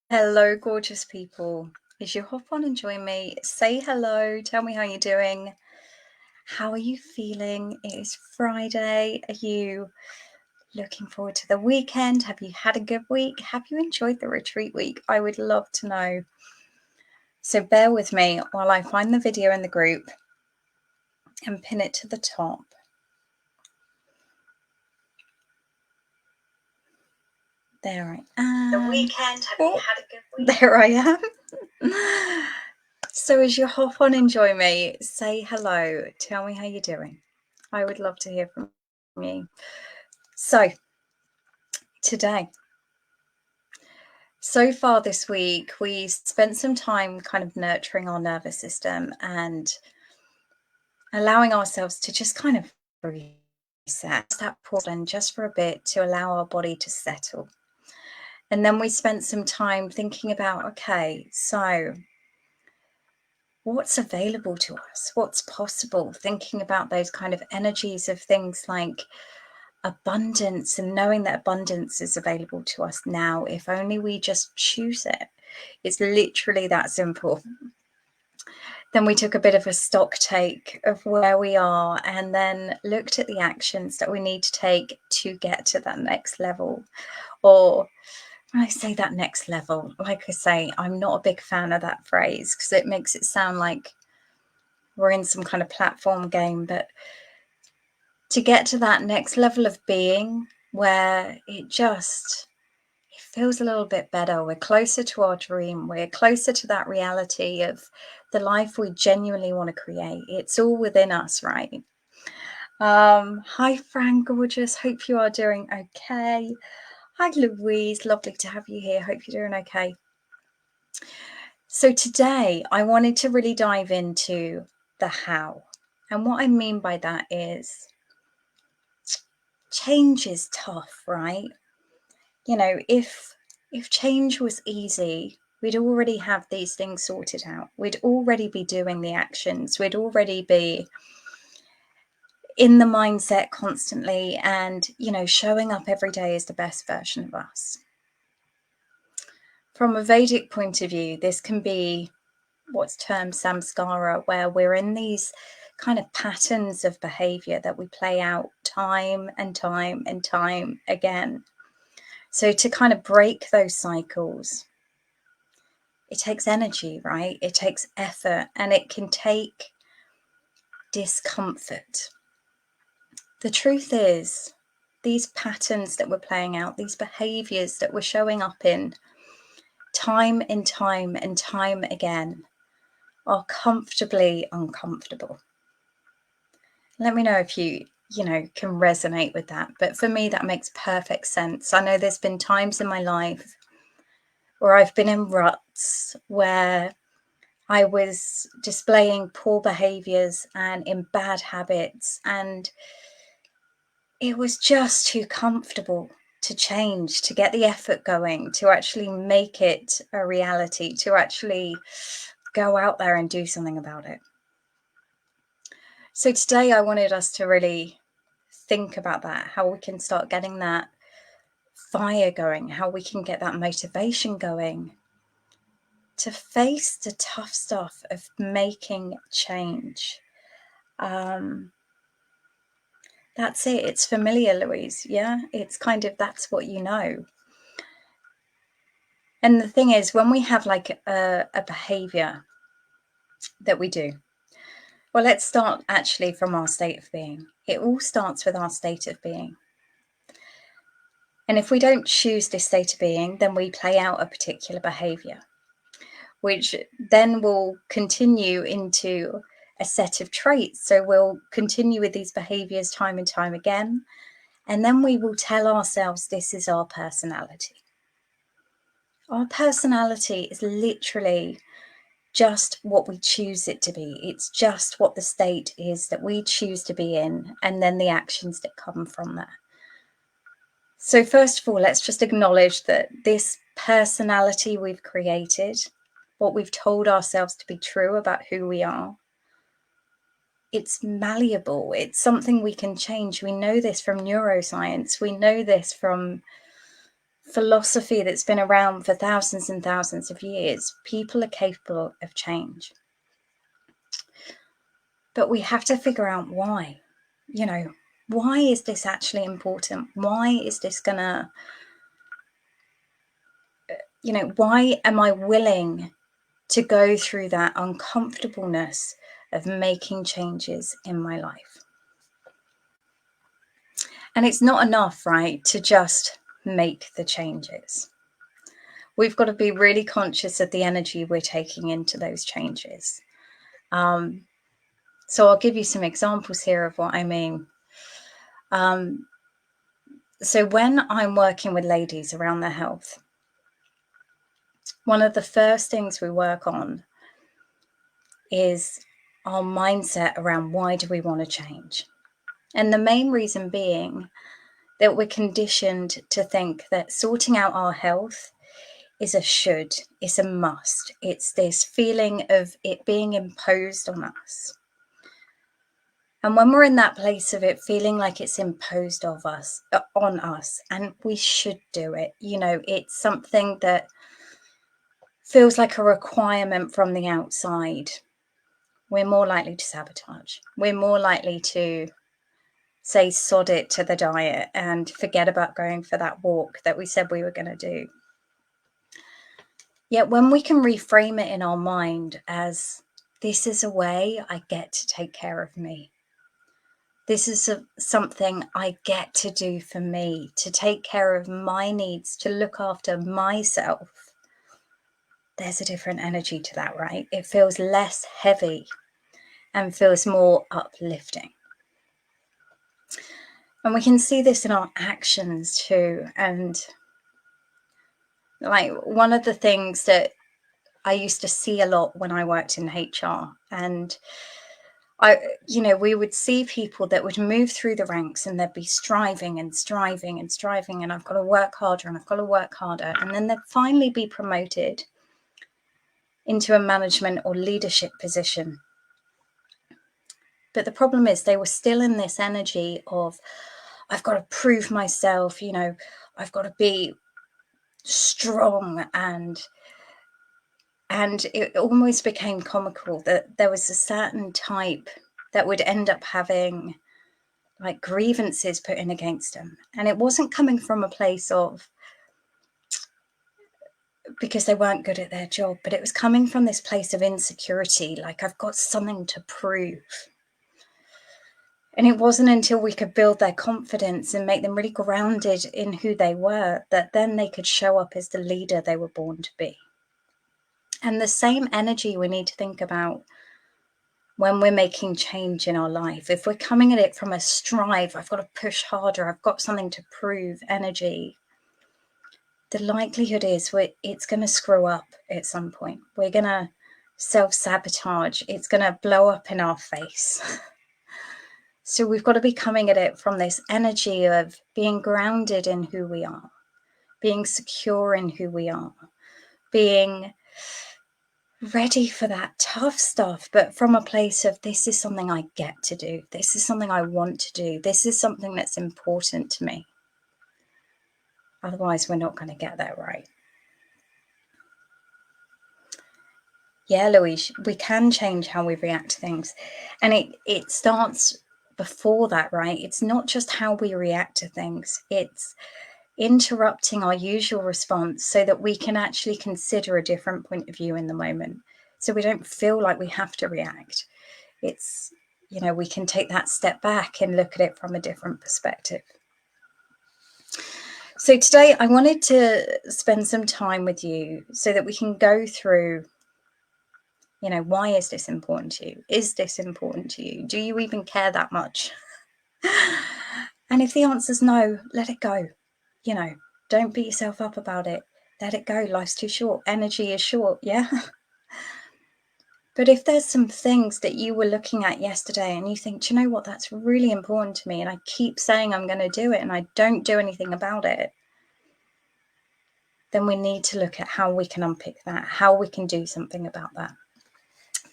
Hello, gorgeous people. As you hop on and join me, say hello, tell me how you're doing. How are you feeling? It is Friday. Are you looking forward to the weekend? Have you had a good week? Have you enjoyed the retreat week? I would love to know. So bear with me while I find the video in the group and pin it to the top. There I am. The weekend, have you had a good week? There I am. So as you hop on and join me, say hello. Tell me how you're doing. I would love to hear from you. So today, so far this week, we spent some time kind of nurturing our nervous system and allowing ourselves to just kind of reset that pause and just for a bit to allow our body to settle. And then we spent some time thinking about, okay, so what's available to us? What's possible? Thinking about those kind of energies of things like abundance and knowing that abundance is available to us now, if only we just choose it. It's literally that simple. Then we took a bit of a stock take of where we are and then looked at the actions that we need to take to get to that next level. Or when I say that next level, like I say, I'm not a big fan of that phrase because it makes it sound like we're in some kind of platform game, but to get to that next level of being where it feels a little bit better. We're closer to our dream. We're closer to that reality of the life we genuinely want to create. It's all within us, right? Hi, Fran, gorgeous. Hope you are doing okay. Hi, Louise. Lovely to have you here. Hope you're doing okay. So today I wanted to really dive into the how. And what I mean by that is change is tough, right? You know, if change was easy, we'd already have these things sorted out. We'd already be doing the actions. We'd already be in the mindset constantly and, you know, showing up every day as the best version of us. From a Vedic point of view, this can be what's termed samskara, where we're in these kind of patterns of behavior that we play out time and time and time again. So to kind of break those cycles, it takes energy, right? It takes effort and it can take discomfort. The truth is, these patterns that we're playing out, these behaviors that we're showing up in time and time and time again are comfortably uncomfortable. Let me know if you can resonate with that. But for me, that makes perfect sense. I know there's been times in my life where I've been in ruts where I was displaying poor behaviors and in bad habits, and it was just too comfortable to change, to get the effort going, to actually make it a reality, to actually go out there and do something about it. So today I wanted us to really think about that, how we can start getting that fire going, how we can get that motivation going to face the tough stuff of making change. That's it. It's familiar, Louise. Yeah, it's kind of, that's what you know. And the thing is, when we have like a behavior that we do, well, let's start actually from our state of being. It all starts with our state of being. And if we don't choose this state of being, then we play out a particular behavior, which then will continue into a set of traits. So we'll continue with these behaviors time and time again. And then we will tell ourselves this is our personality. Our personality is literally just what we choose it to be. It's just what the state is that we choose to be in, and then the actions that come from that. So first of all, let's just acknowledge that this personality we've created, what we've told ourselves to be true about who we are, it's malleable. It's something we can change. We know this from neuroscience. We know this from philosophy that's been around for thousands and thousands of years. People are capable of change. But we have to figure out why. You know, why is this actually important? Why is this gonna, you know, why am I willing to go through that uncomfortableness of making changes in my life? And it's not enough, right, to just make the changes. We've got to be really conscious of the energy we're taking into those changes. So I'll give you some examples here of what I mean. So when I'm working with ladies around their health, one of the first things we work on is our mindset around why do we want to change? And the main reason being that we're conditioned to think that sorting out our health is a should, it's a must. It's this feeling of it being imposed on us. And when we're in that place of it feeling like it's imposed on us, and we should do it, you know, it's something that feels like a requirement from the outside, we're more likely to sabotage. We're more likely to say sod it to the diet and forget about going for that walk that we said we were going to do. Yet when we can reframe it in our mind as, this is a way I get to take care of me. This is something I get to do for me, to take care of my needs, to look after myself. There's a different energy to that, right? It feels less heavy and feels more uplifting. And we can see this in our actions too. And like one of the things that I used to see a lot when I worked in HR, and we would see people that would move through the ranks and they'd be striving and striving and striving, and I've got to work harder and I've got to work harder. And then they'd finally be promoted into a management or leadership position. But the problem is they were still in this energy of, I've got to prove myself, you know, I've got to be strong, and it almost became comical that there was a certain type that would end up having like grievances put in against them, and it wasn't coming from a place of because they weren't good at their job, but it was coming from this place of insecurity, like I've got something to prove. And it wasn't until we could build their confidence and make them really grounded in who they were that then they could show up as the leader they were born to be. And the same energy we need to think about when we're making change in our life. If we're coming at it from a strive, I've got to push harder, I've got something to prove energy, the likelihood is it's going to screw up at some point. We're going to self-sabotage. It's going to blow up in our face. So we've got to be coming at it from this energy of being grounded in who we are, being secure in who we are, being ready for that tough stuff, but from a place of, this is something I get to do. This is something I want to do. This is something that's important to me. Otherwise, we're not going to get there right. Yeah, Louise, we can change how we react to things. And it starts before that, right? It's not just how we react to things. It's interrupting our usual response so that we can actually consider a different point of view in the moment. So we don't feel like we have to react. It's, you know, we can take that step back and look at it from a different perspective. So today I wanted to spend some time with you so that we can go through, you know, why is this important to you? Is this important to you? Do you even care that much? And if the answer is no, let it go. You know, don't beat yourself up about it. Let it go. Life's too short. Energy is short. Yeah. But if there's some things that you were looking at yesterday and you think, do you know what, that's really important to me, and I keep saying I'm going to do it and I don't do anything about it, then we need to look at how we can unpick that, how we can do something about that.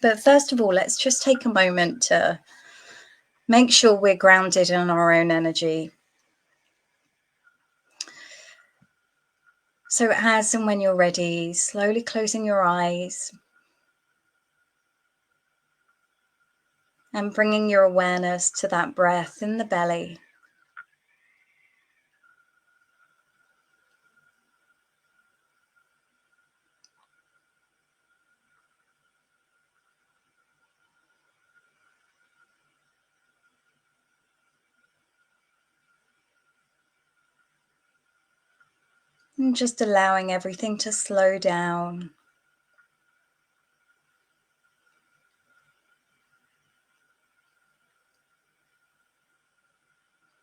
But first of all, let's just take a moment to make sure we're grounded in our own energy. So as and when you're ready, slowly closing your eyes and bringing your awareness to that breath in the belly. And just allowing everything to slow down.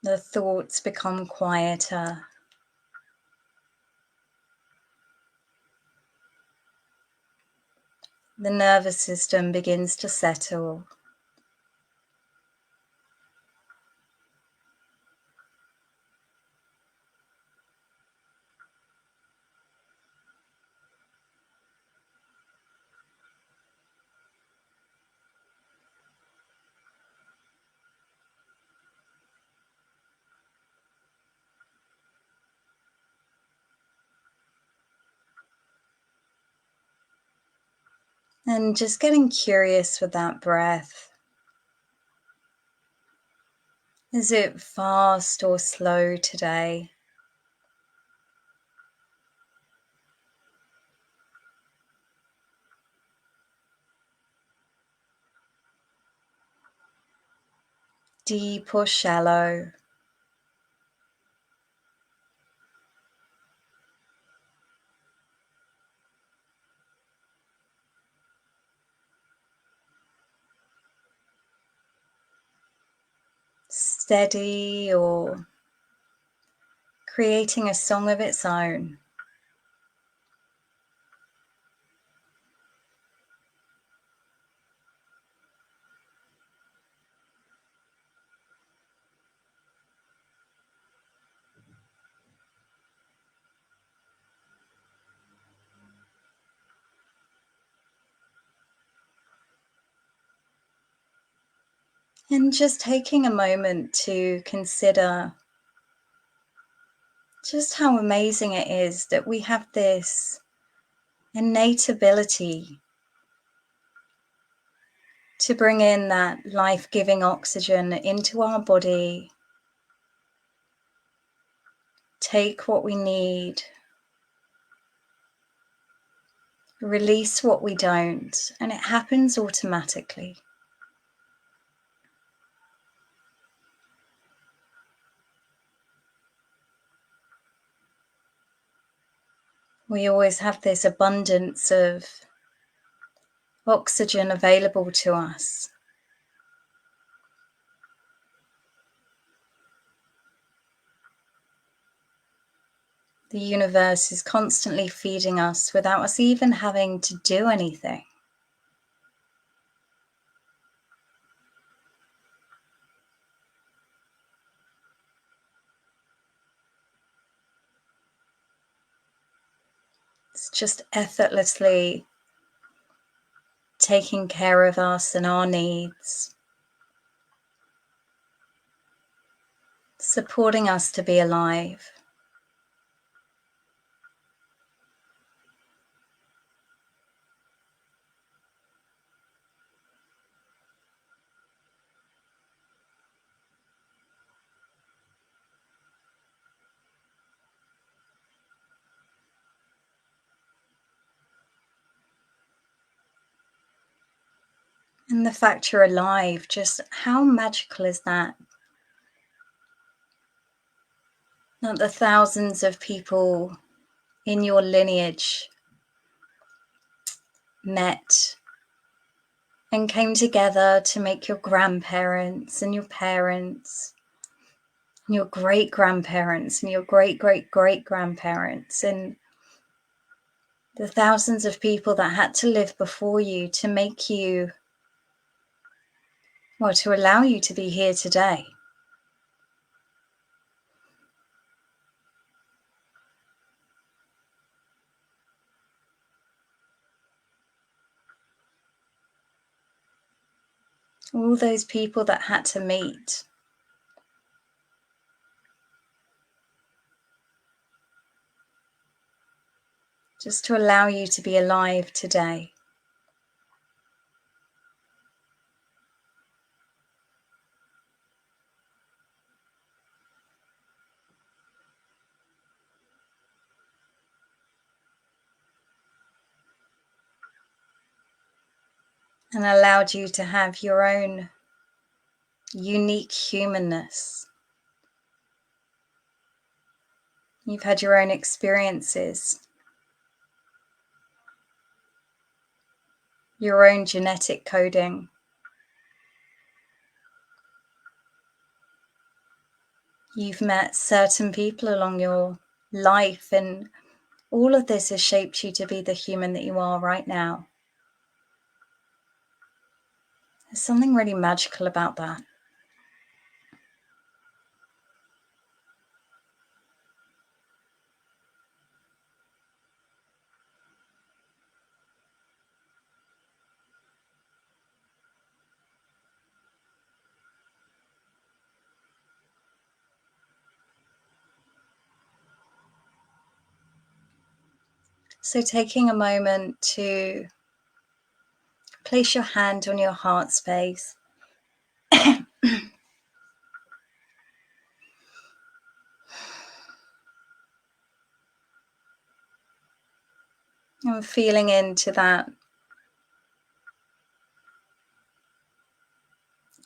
The thoughts become quieter. The nervous system begins to settle. And just getting curious with that breath. Is it fast or slow today? Deep or shallow? Steady or creating a song of its own? And just taking a moment to consider just how amazing it is that we have this innate ability to bring in that life-giving oxygen into our body, take what we need, release what we don't, and it happens automatically. We always have this abundance of oxygen available to us. The universe is constantly feeding us without us even having to do anything. It's just effortlessly taking care of us and our needs, supporting us to be alive. And the fact you're alive, just how magical is that? That the thousands of people in your lineage met and came together to make your grandparents and your parents and your great-grandparents and your great-great-great-grandparents and the thousands of people that had to live before you to make you, well, to allow you to be here today. All those people that had to meet. just to allow you to be alive today. And allowed you to have your own unique humanness. You've had your own experiences, your own genetic coding. You've met certain people along your life, and all of this has shaped you to be the human that you are right now. There's something really magical about that. So taking a moment to place your hand on your heart space. And feeling into that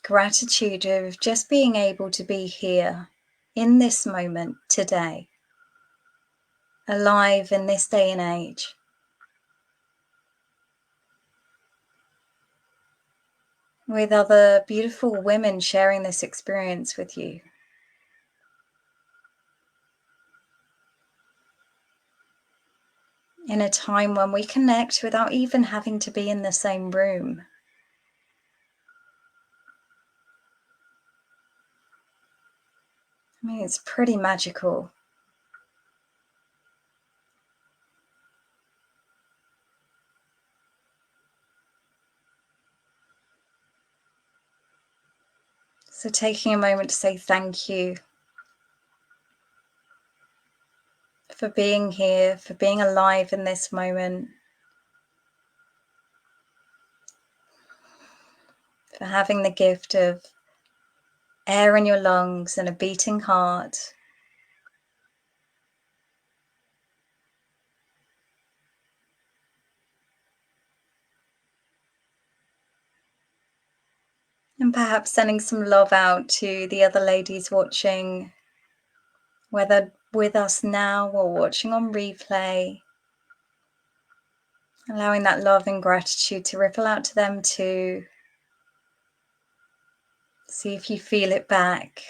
gratitude of just being able to be here in this moment today, alive in this day and age. With other beautiful women sharing this experience with you. In a time when we connect without even having to be in the same room. I mean, it's pretty magical. So taking a moment to say thank you for being here, for being alive in this moment, for having the gift of air in your lungs and a beating heart. And perhaps sending some love out to the other ladies watching, whether with us now or watching on replay. Allowing that love and gratitude to ripple out to them too. See if you feel it back.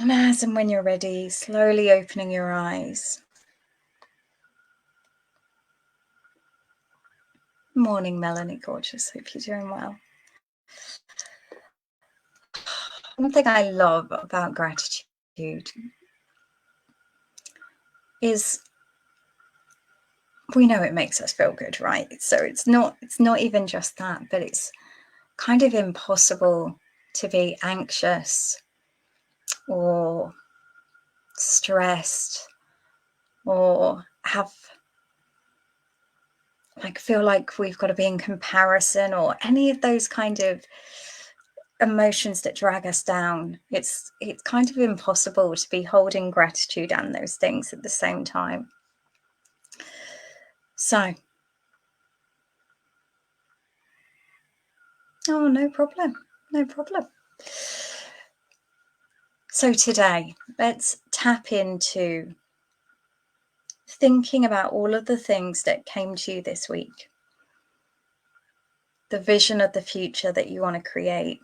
And as and when you're ready, slowly opening your eyes. Morning, Melanie, gorgeous. Hope you're doing well. One thing I love about gratitude is we know it makes us feel good, right? So it's not even just that, but it's kind of impossible to be anxious or stressed or feel like we've got to be in comparison or any of those kind of emotions that drag us down. It's kind of impossible to be holding gratitude and those things at the same time. So, oh, no problem. So today, let's tap into thinking about all of the things that came to you this week. The vision of the future that you want to create.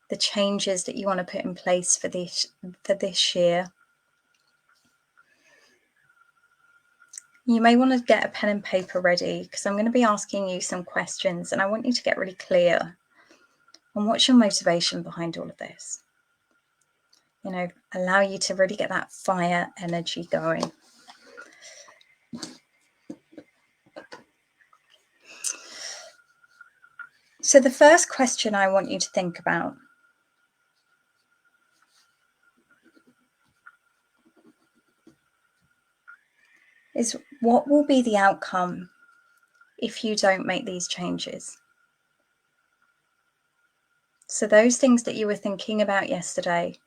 The changes that you want to put in place for this year. You may want to get a pen and paper ready because I'm going to be asking you some questions and I want you to get really clear on what's your motivation behind all of this. you know, allow you to really get that fire energy going. So the first question I want you to think about is, what will be the outcome if you don't make these changes? So those things that you were thinking about yesterday,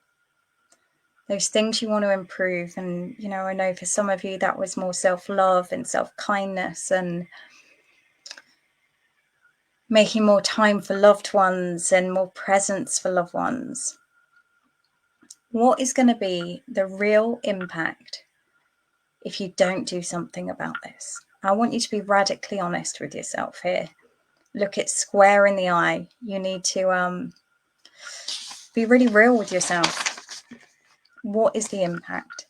those things you want to improve, and, you know, I know for some of you that was more self-love and self-kindness and making more time for loved ones and more presence for loved ones. What is going to be the real impact if you don't do something about this? I want you to be radically honest with yourself here. Look it square in the eye. You need to be really real with yourself. What is the impact?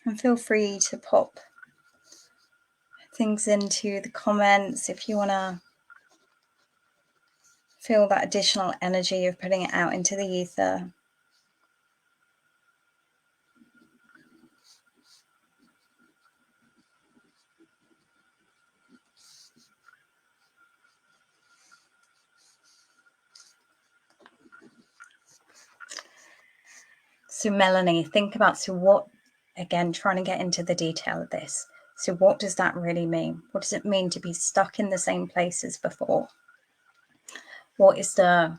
And feel free to pop things into the comments if you want to feel that additional energy of putting it out into the ether. So Melanie, think about, so what, again, trying to get into the detail of this. So what does that really mean? What does it mean to be stuck in the same place as before? What is the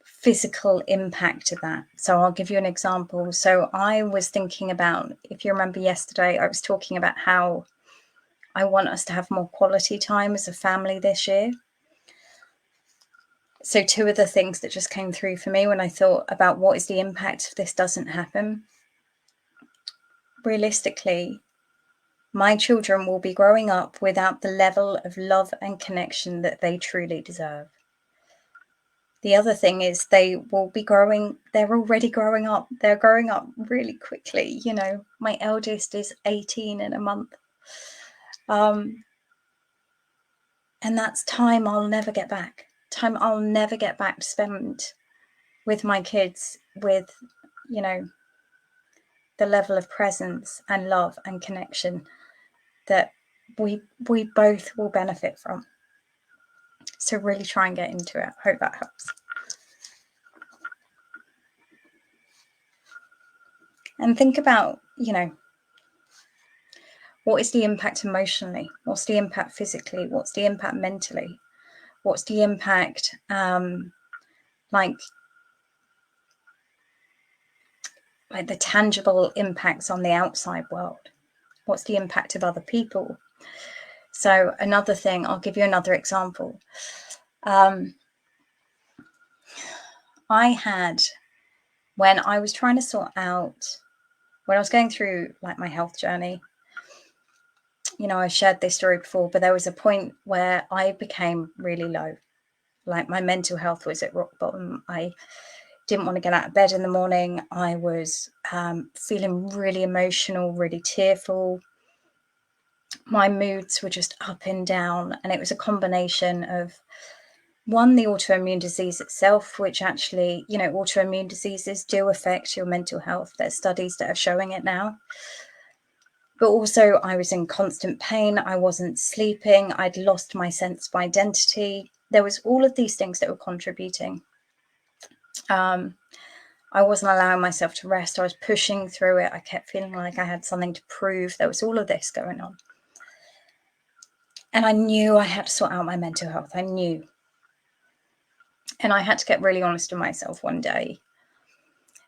physical impact of that? So I'll give you an example. So I was thinking about, if you remember yesterday, I was talking about how I want us to have more quality time as a family this year. So two of the things that just came through for me when I thought about what is the impact if this doesn't happen. Realistically, my children will be growing up without the level of love and connection that they truly deserve. The other thing is they will be growing, they're already growing up. They're growing up really quickly. You know, my eldest is 18 in a month. And that's time I'll never get back. Time I'll never get back to spend with my kids with, you know, the level of presence and love and connection that we both will benefit from. So really try and get into it. Hope that helps. And think about, you know, what is the impact emotionally? What's the impact physically? What's the impact mentally? What's the impact like the tangible impacts on the outside world? What's the impact of other people? So another thing, I'll give you another example. I had, when I was trying to sort out, when I was going through like my health journey, you know, I shared this story before, but there was a point where I became really low. Like my mental health was at rock bottom. I didn't want to get out of bed in the morning. I was feeling really emotional, really tearful. My moods were just up and down. And it was a combination of, one, the autoimmune disease itself, which actually, you know, autoimmune diseases do affect your mental health. There's studies that are showing it now. But also I was in constant pain. I wasn't sleeping. I'd lost my sense of identity. There was all of these things that were contributing. I wasn't allowing myself to rest. I was pushing through it. I kept feeling like I had something to prove. There was all of this going on. And I knew I had to sort out my mental health. I knew. And I had to get really honest with myself one day,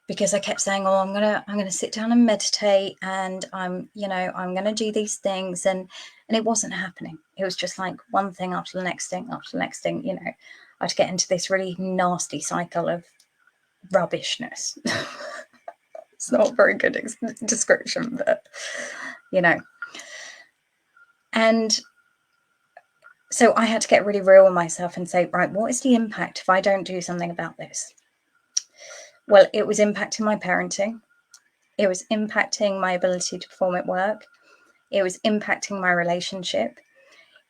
because I kept saying, oh, I'm gonna sit down and meditate, and I'm gonna do these things, and it wasn't happening. It was just like one thing after the next thing after the next thing. I'd get into this really nasty cycle of rubbishness. It's not a very good description, but and so I had to get really real with myself and say, right, what is the impact if I don't do something about this? Well, it was impacting my parenting. It was impacting my ability to perform at work. It was impacting my relationship.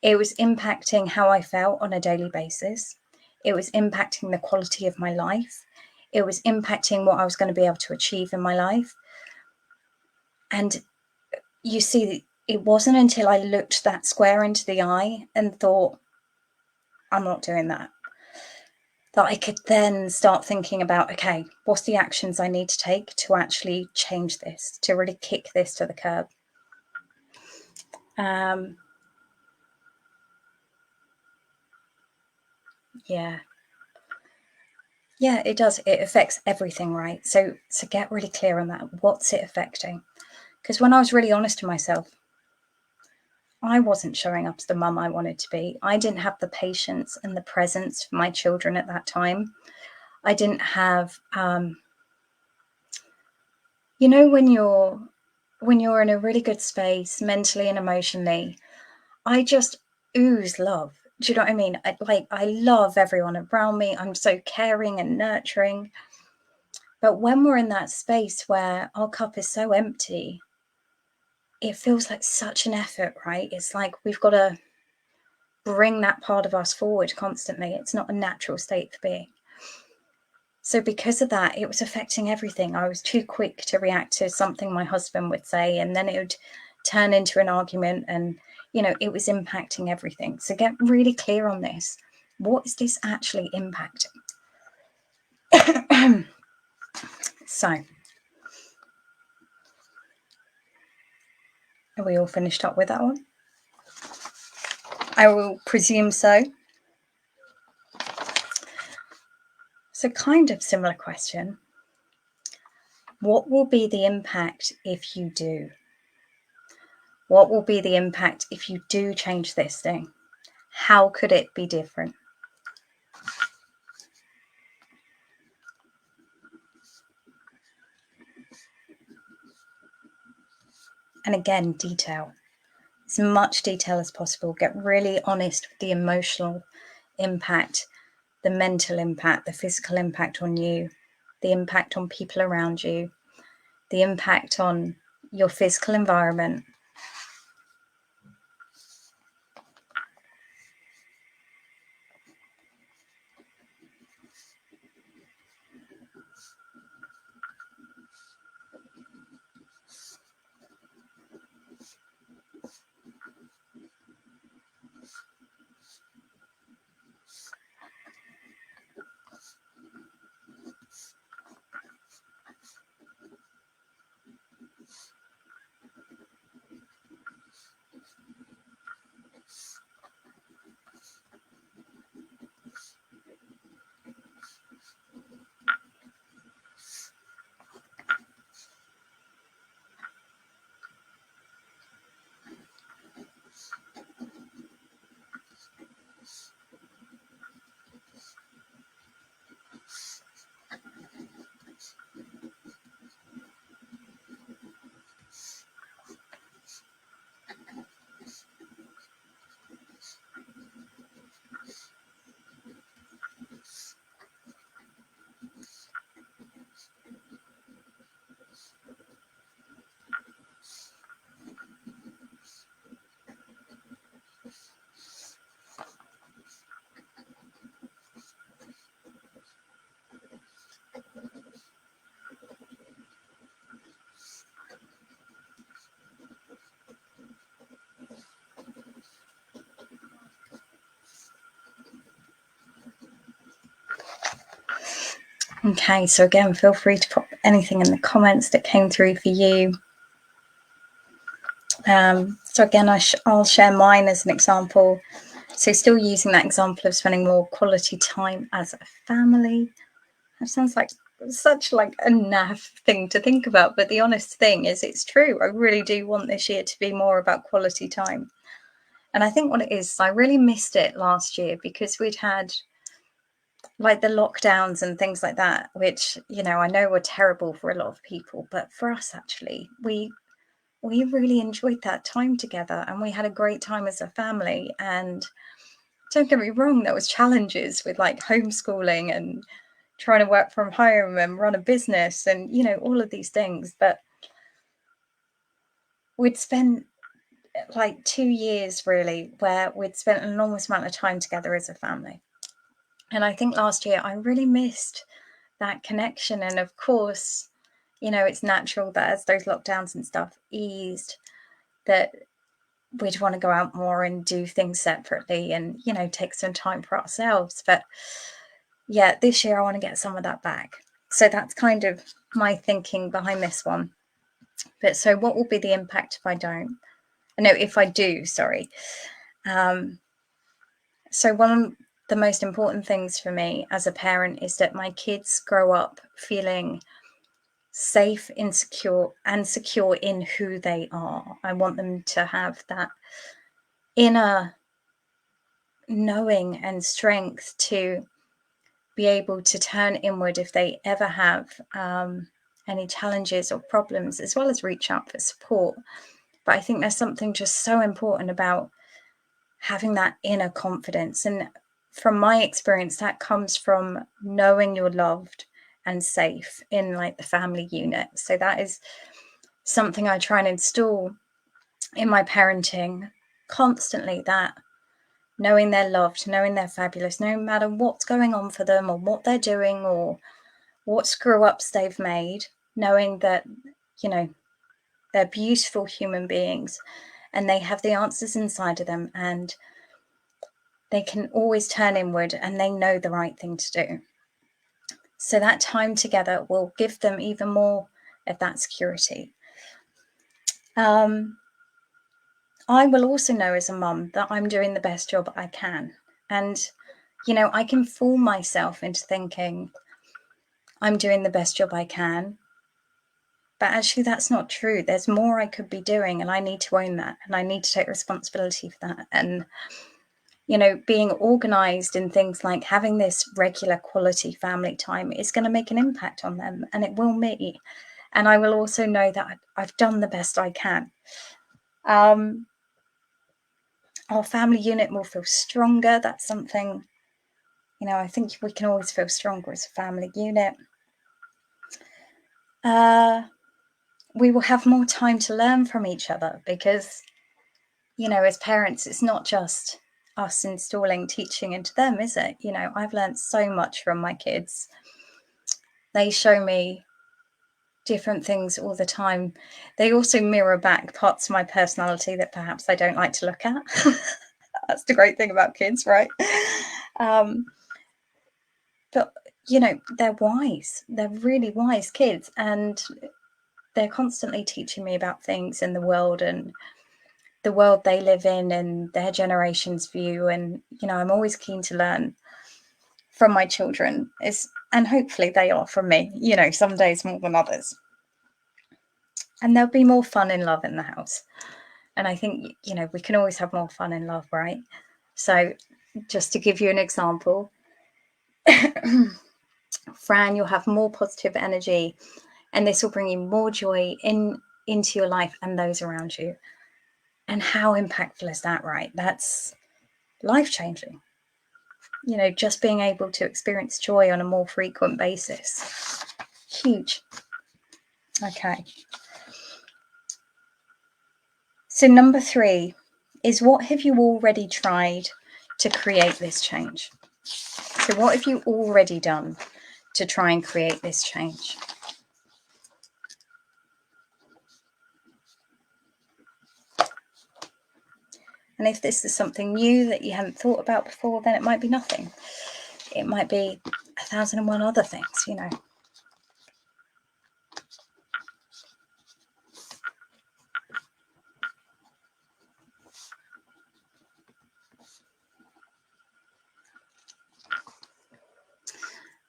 It was impacting how I felt on a daily basis. It was impacting the quality of my life. It was impacting what I was going to be able to achieve in my life. And you see, it wasn't until I looked that square into the eye and thought, I'm not doing that I could then start thinking about, okay, what's the actions I need to take to actually change this, to really kick this to the curb. Yeah, it does. It affects everything, right? So get really clear on that. What's it affecting? Because when I was really honest to myself, I wasn't showing up as the mum I wanted to be. I didn't have the patience and the presence for my children at that time. I didn't have, when you're in a really good space, mentally and emotionally, I just ooze love. Do you know what I mean? I love everyone around me. I'm so caring and nurturing. But when we're in that space where our cup is so empty, it feels like such an effort, right? It's like we've got to bring that part of us forward constantly. It's not a natural state for being. So because of that, it was affecting everything. I was too quick to react to something my husband would say, and then it would turn into an argument, and it was impacting everything. So get really clear on this. What is this actually impacting? So, are we all finished up with that one? I will presume so. So kind of similar question. What will be the impact if you do? What will be the impact if you do change this thing? How could it be different? And again, detail. As much detail as possible. Get really honest with the emotional impact, the mental impact, the physical impact on you, the impact on people around you, the impact on your physical environment. Okay, so again, feel free to pop anything in the comments that came through for you. So again, I'll share mine as an example. So still using that example of spending more quality time as a family. That sounds like such like a naff thing to think about, but the honest thing is it's true. I really do want this year to be more about quality time. And I think what it is, I really missed it last year because we'd had like the lockdowns and things like that, which, you know, I know were terrible for a lot of people, but for us actually, we really enjoyed that time together and we had a great time as a family. And don't get me wrong, there was challenges with like homeschooling and trying to work from home and run a business and, you know, all of these things. But we'd spent like 2 years really where we'd spent an enormous amount of time together as a family. And I think last year I really missed that connection. And of course, you know, it's natural that as those lockdowns and stuff eased, that we'd want to go out more and do things separately and, you know, take some time for ourselves. But yeah, this year I want to get some of that back. So that's kind of my thinking behind this one. But so what will be the impact if I don't? No, if I do, sorry. So one of the most important things for me as a parent is that my kids grow up feeling safe, insecure, and secure in who they are. I want them to have that inner knowing and strength to be able to turn inward if they ever have any challenges or problems, as well as reach out for support. But I think there's something just so important about having that inner confidence. And from my experience, that comes from knowing you're loved and safe in like the family unit. So that is something I try and install in my parenting constantly, that knowing they're loved, knowing they're fabulous, no matter what's going on for them or what they're doing or what screw ups they've made, knowing that, you know, they're beautiful human beings and they have the answers inside of them and they can always turn inward and they know the right thing to do. So that time together will give them even more of that security. I will also know as a mum that I'm doing the best job I can. And, you know, I can fool myself into thinking I'm doing the best job I can. But actually, that's not true. There's more I could be doing, and I need to own that. And I need to take responsibility for that. And, you know, being organized in things like having this regular quality family time is going to make an impact on them, and it will me. And I will also know that I've done the best I can. Our family unit will feel stronger. That's something, you know, I think we can always feel stronger as a family unit. We will have more time to learn from each other because, you know, as parents, it's not just us installing teaching into them, is it? You know, I've learned so much from my kids. They show me different things all the time. They also mirror back parts of my personality that perhaps I don't like to look at. That's the great thing about kids, right? But, you know, they're wise. They're really wise kids. And they're constantly teaching me about things in the world and the world they live in and their generation's view. And, you know, I'm always keen to learn from my children, and hopefully they are from me, you know, some days more than others. And there'll be more fun and love in the house. And I think, you know, we can always have more fun and love, right? So just to give you an example, Fran, you'll have more positive energy and this will bring you more joy into your life and those around you. And how impactful is that, right? That's life-changing. You know, just being able to experience joy on a more frequent basis. Huge. Okay. So number 3 is, what have you already tried to create this change? So what have you already done to try and create this change? And if this is something new that you hadn't thought about before, then it might be nothing. It might be 1,001 other things, you know.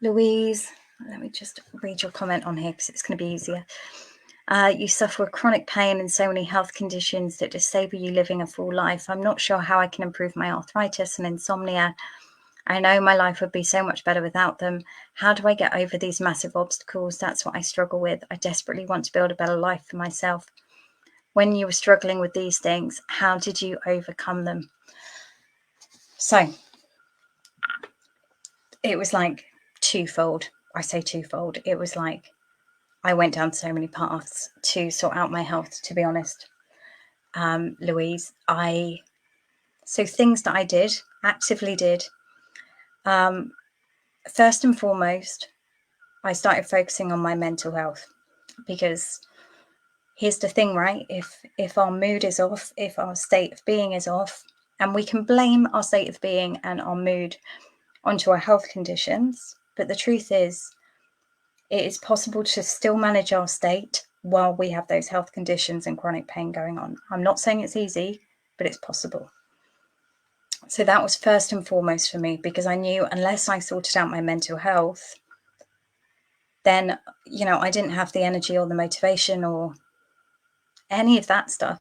Louise, let me just read your comment on here because it's going to be easier. You suffer with chronic pain and so many health conditions that disable you living a full life. I'm not sure how I can improve my arthritis and insomnia. I know my life would be so much better without them. How do I get over these massive obstacles? That's what I struggle with. I desperately want to build a better life for myself. When you were struggling with these things, how did you overcome them? So it was like twofold. I say twofold. It was like I went down so many paths to sort out my health, to be honest. Louise, so things that I did, actively did. First and foremost, I started focusing on my mental health, because here's the thing, right? If our mood is off, if our state of being is off, and we can blame our state of being and our mood onto our health conditions, but the truth is, it is possible to still manage our state while we have those health conditions and chronic pain going on. I'm not saying it's easy, but it's possible. So that was first and foremost for me, because I knew unless I sorted out my mental health, then, I didn't have the energy or the motivation or any of that stuff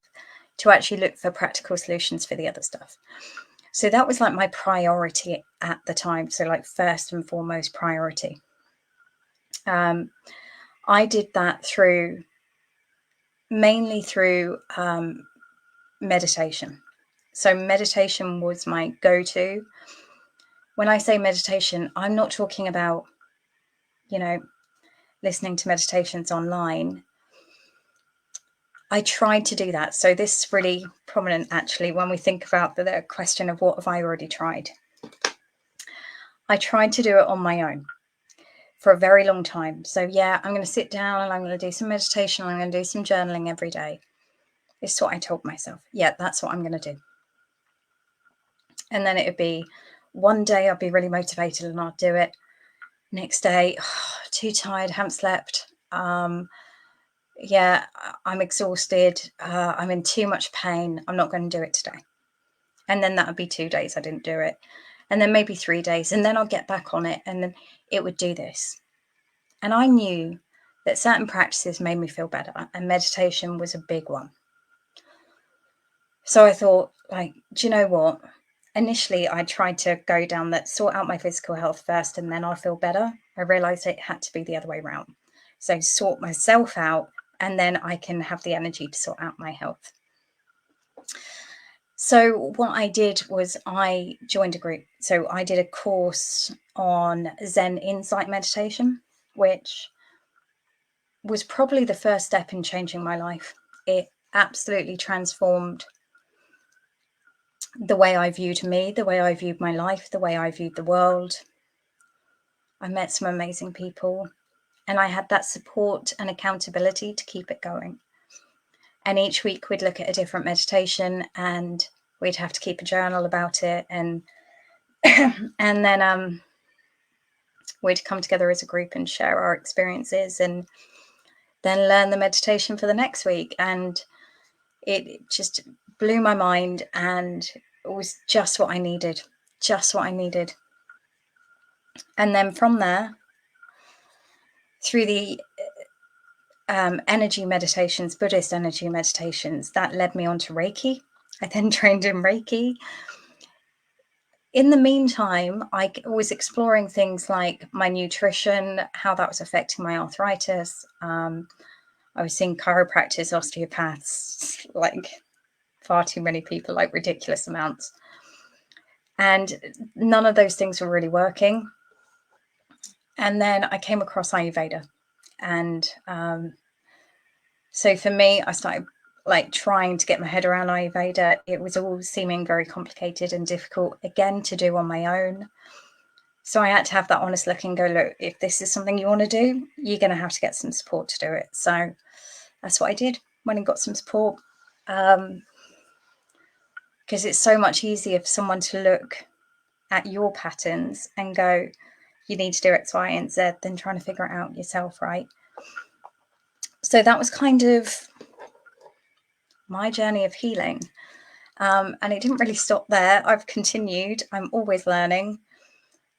to actually look for practical solutions for the other stuff. So that was like my priority at the time. So like first and foremost priority. I did that mainly through meditation. So meditation was my go-to. When I say meditation, I'm not talking about, listening to meditations online. I tried to do that. So this is really prominent, actually, when we think about the question of what have I already tried. I tried to do it on my own for a very long time. So yeah, I'm going to sit down and I'm going to do some meditation and I'm going to do some journaling every day. This is what I told myself. Yeah, that's what I'm going to do. And then it would be one day I'll be really motivated and I'll do it. Next day, too tired, haven't slept. Yeah, I'm exhausted. I'm in too much pain. I'm not going to do it today. And then that would be 2 days I didn't do it. And then maybe 3 days. And then I'll get back on it. And then it would do this. And I knew that certain practices made me feel better. And meditation was a big one. So I thought, do you know what? Initially, I tried to go down that, sort out my physical health first, and then I'll feel better. I realized it had to be the other way around. So sort myself out, and then I can have the energy to sort out my health. So what I did was I joined a group. So I did a course on Zen Insight meditation, which was probably the first step in changing my life. It absolutely transformed the way I viewed me, the way I viewed my life, the way I viewed the world. I met some amazing people, and I had that support and accountability to keep it going. And each week we'd look at a different meditation and we'd have to keep a journal about it. And and then we'd come together as a group and share our experiences and then learn the meditation for the next week. And it just blew my mind, and it was just what I needed, And then from there, through the energy meditations, Buddhist energy meditations, that led me on to Reiki. I then trained in Reiki. In the meantime, I was exploring things like my nutrition, how that was affecting my arthritis. I was seeing chiropractors, osteopaths, like far too many people, like ridiculous amounts. And none of those things were really working. And then I came across Ayurveda. And so for me, I started trying to get my head around Ayurveda. It was all seeming very complicated and difficult, again, to do on my own. So I had to have that honest look and go, look, if this is something you want to do, you're going to have to get some support to do it. So that's what I did. Went and got some support. Because it's so much easier for someone to look at your patterns and go, you need to do X, Y, and Z, than trying to figure it out yourself, right? So that was kind of my journey of healing. And it didn't really stop there. I've continued. I'm always learning.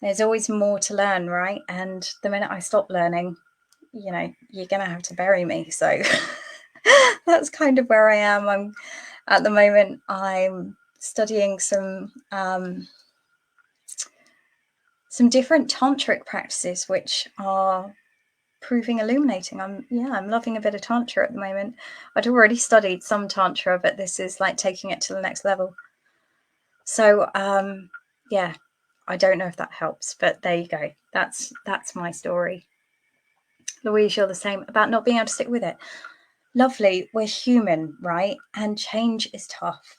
There's always more to learn, right? And the minute I stop learning, you know, you're going to have to bury me. So that's kind of where I am. I'm at the moment, I'm studying some different tantric practices, which are proving illuminating. I'm loving a bit of tantra at the moment. I'd already studied some tantra, but this is like taking it to the next level. So yeah, I don't know if that helps, but there you go. That's my story. Louise, you're the same about not being able to stick with it. Lovely, we're human, right? And change is tough.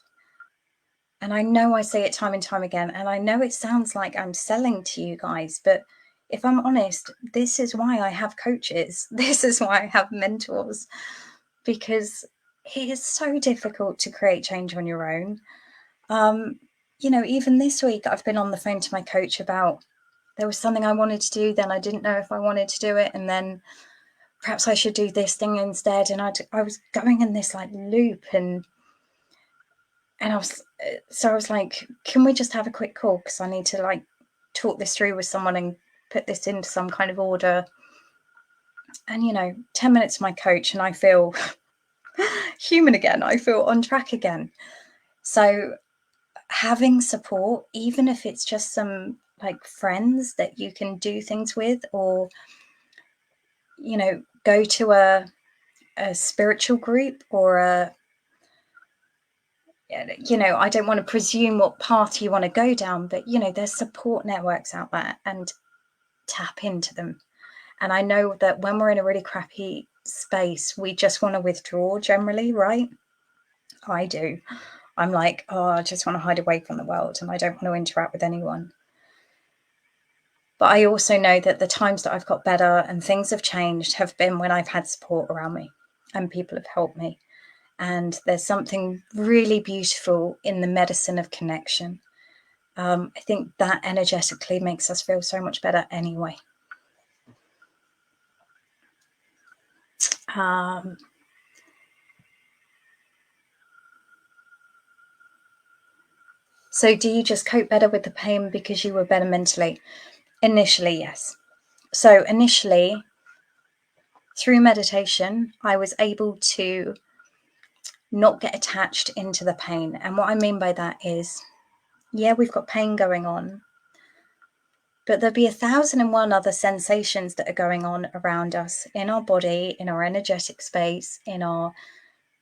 And I know I say it time and time again, and I know it sounds like I'm selling to you guys, but if I'm honest, this is why I have coaches. This is why I have mentors, because it is so difficult to create change on your own. You know, even this week, I've been on the phone to my coach about there was something I wanted to do, then I didn't know if I wanted to do it, and then perhaps I should do this thing instead. And I was going in this like loop, and I was like, can we just have a quick call? Because I need to like talk this through with someone and put this into some kind of order. And, you know, 10 minutes to my coach and I feel human again. I feel on track again. So having support, even if it's just some like friends that you can do things with, or, you know, go to a spiritual group or a, you know, I don't want to presume what path you want to go down, but, you know, there's support networks out there, and tap into them. And I know that when we're in a really crappy space, we just want to withdraw generally, right? I do. I'm like, oh, I just want to hide away from the world and I don't want to interact with anyone. But I also know that the times that I've got better and things have changed have been when I've had support around me and people have helped me. And there's something really beautiful in the medicine of connection. I think that energetically makes us feel so much better anyway. So do you just cope better with the pain because you were better mentally? Initially, yes. So initially, through meditation, I was able to not get attached into the pain. And what I mean by that is, yeah, we've got pain going on, but there'll be 1,001 other sensations that are going on around us in our body, in our energetic space, in our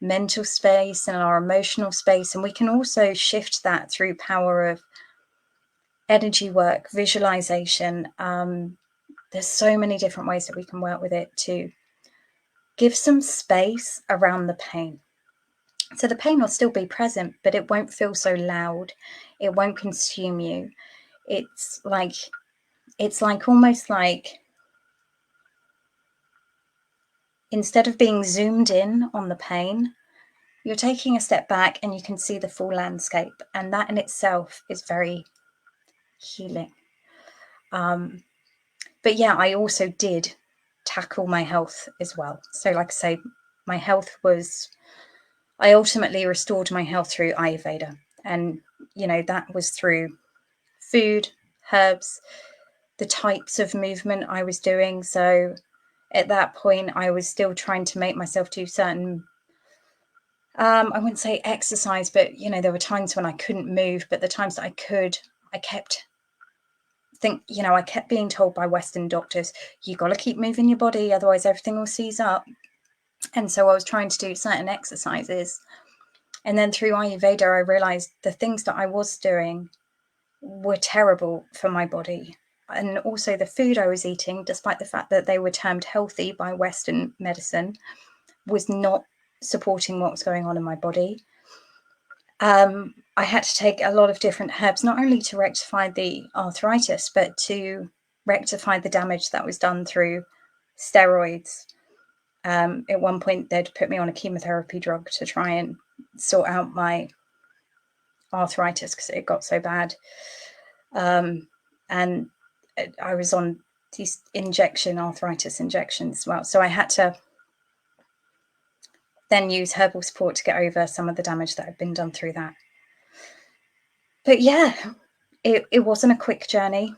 mental space, in our emotional space. And we can also shift that through power of energy work, visualization. There's so many different ways that we can work with it to give some space around the pain. So the pain will still be present, but it won't feel so loud. It won't consume you. It's like almost like, instead of being zoomed in on the pain, you're taking a step back and you can see the full landscape. And that in itself is very healing. But yeah, I also did tackle my health as well. So like I say, my health was, I ultimately restored my health through Ayurveda. And, you know, that was through food, herbs, the types of movement I was doing. So at that point, I was still trying to make myself do certain, I wouldn't say exercise, but, you know, there were times when I couldn't move, but the times that I could, I kept being told by Western doctors, you got to keep moving your body, otherwise everything will seize up. And so I was trying to do certain exercises. And then through Ayurveda, I realized the things that I was doing were terrible for my body. And also the food I was eating, despite the fact that they were termed healthy by Western medicine, was not supporting what was going on in my body. I had to take a lot of different herbs, not only to rectify the arthritis, but to rectify the damage that was done through steroids. At one point, they'd put me on a chemotherapy drug to try and sort out my arthritis because it got so bad. And I was on these arthritis injections as well. So I had to then use herbal support to get over some of the damage that had been done through that. But yeah, it wasn't a quick journey.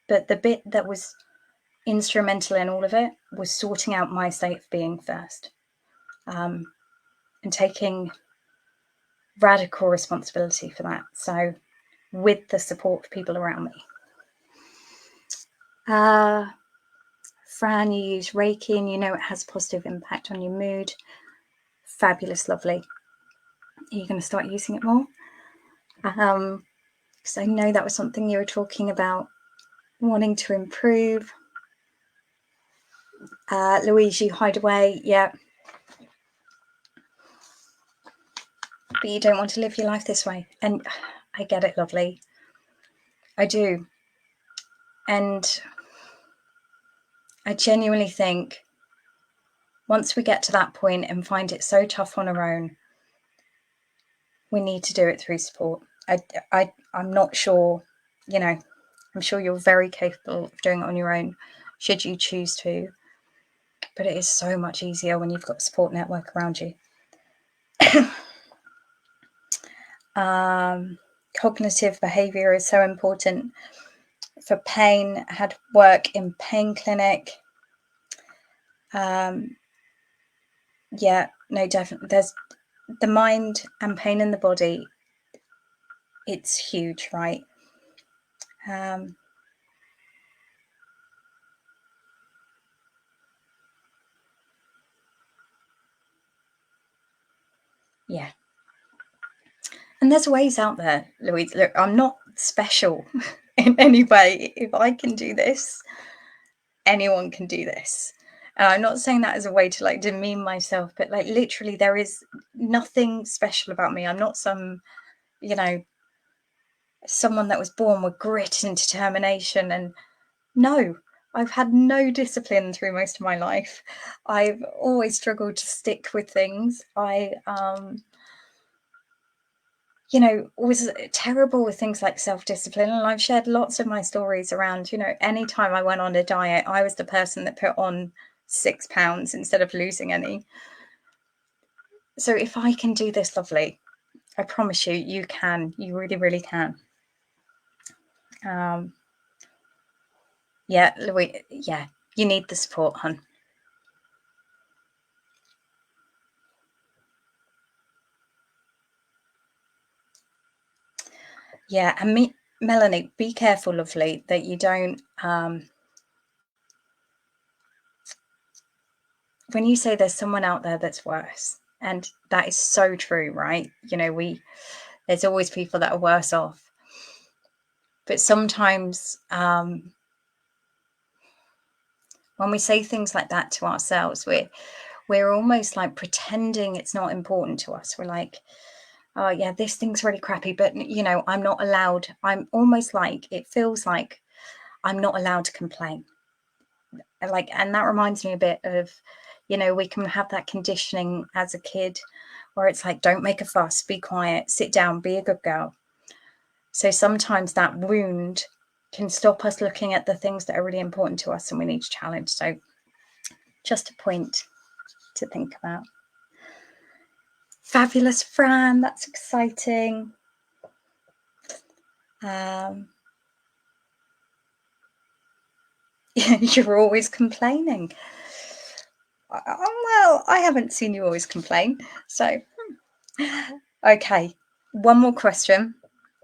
But the bit that was instrumental in all of it was sorting out my state of being first, and taking radical responsibility for that. So with the support of people around me. Fran, you use Reiki and you know it has a positive impact on your mood. Fabulous, lovely. Are you going to start using it more? Because I know that was something you were talking about, wanting to improve. Louise, you hide away, yeah. But you don't want to live your life this way. And I get it, lovely. I do. And I genuinely think once we get to that point and find it so tough on our own, we need to do it through support. I'm not sure, you know, I'm sure you're very capable of doing it on your own, should you choose to. But it is so much easier when you've got a support network around you. Cognitive behavior is so important for pain. I had work in pain clinic. Yeah, no, definitely. There's the mind and pain in the body. It's huge, right? Yeah. And there's ways out there, Louise. Look, I'm not special in any way. If I can do this, anyone can do this. And I'm not saying that as a way to like demean myself, but like literally there is nothing special about me. I'm not some, you know, someone that was born with grit and determination. And no, I've had no discipline through most of my life. I've always struggled to stick with things. I you know, was terrible with things like self-discipline. And I've shared lots of my stories around, you know, anytime I went on a diet, I was the person that put on 6 pounds instead of losing any. So if I can do this, lovely, I promise you, you can. You really, really can. Yeah, Louis, yeah, you need the support, hun. Yeah, and Melanie, be careful, lovely, that you don't, when you say there's someone out there that's worse, and that is so true, right? You know, there's always people that are worse off. But sometimes when we say things like that to ourselves, we're almost like pretending it's not important to us. We're like, oh yeah, this thing's really crappy, but you know, I'm not allowed. I'm almost like, it feels like I'm not allowed to complain. And that reminds me a bit of, you know, we can have that conditioning as a kid where it's like, don't make a fuss, be quiet, sit down, be a good girl. So sometimes that wound can stop us looking at the things that are really important to us and we need to challenge. So just a point to think about. Fabulous, Fran, that's exciting. You're always complaining. Well, I haven't seen you always complain. So, okay, one more question.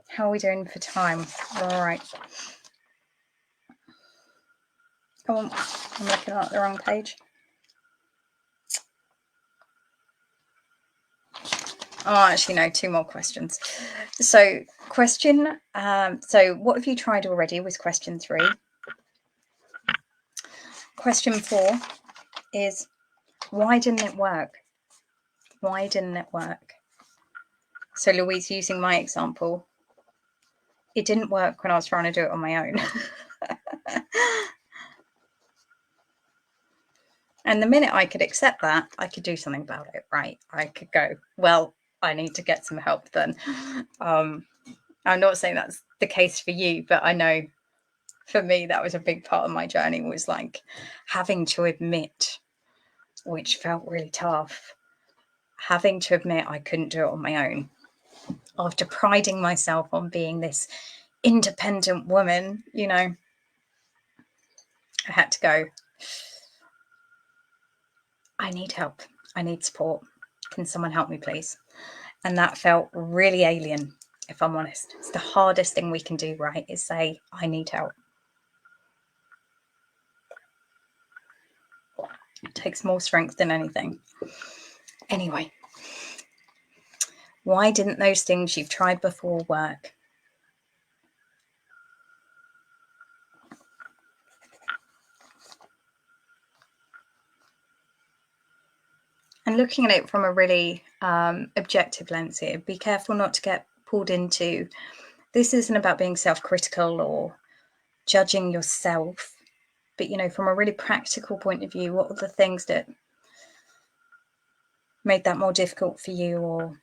How are we doing for time? All right. Oh, I'm looking at the wrong page. Oh, actually, no, 2 more questions. So, so what have you tried already was question 3. Question 4 is, why didn't it work? Why didn't it work? So, Louise, using my example, it didn't work when I was trying to do it on my own. And the minute I could accept that, I could do something about it, right? I could go, well, I need to get some help then. I'm not saying that's the case for you, but I know for me, that was a big part of my journey, was like having to admit, which felt really tough, having to admit I couldn't do it on my own. After priding myself on being this independent woman, you know, I had to go, I need help. I need support. Can someone help me, please? And that felt really alien, if I'm honest. It's the hardest thing we can do, right? Is say, I need help. It takes more strength than anything. Anyway, why didn't those things you've tried before work? And looking at it from a really objective lens here, be careful not to get pulled into, this isn't about being self-critical or judging yourself, but, you know, from a really practical point of view, what are the things that made that more difficult for you? Or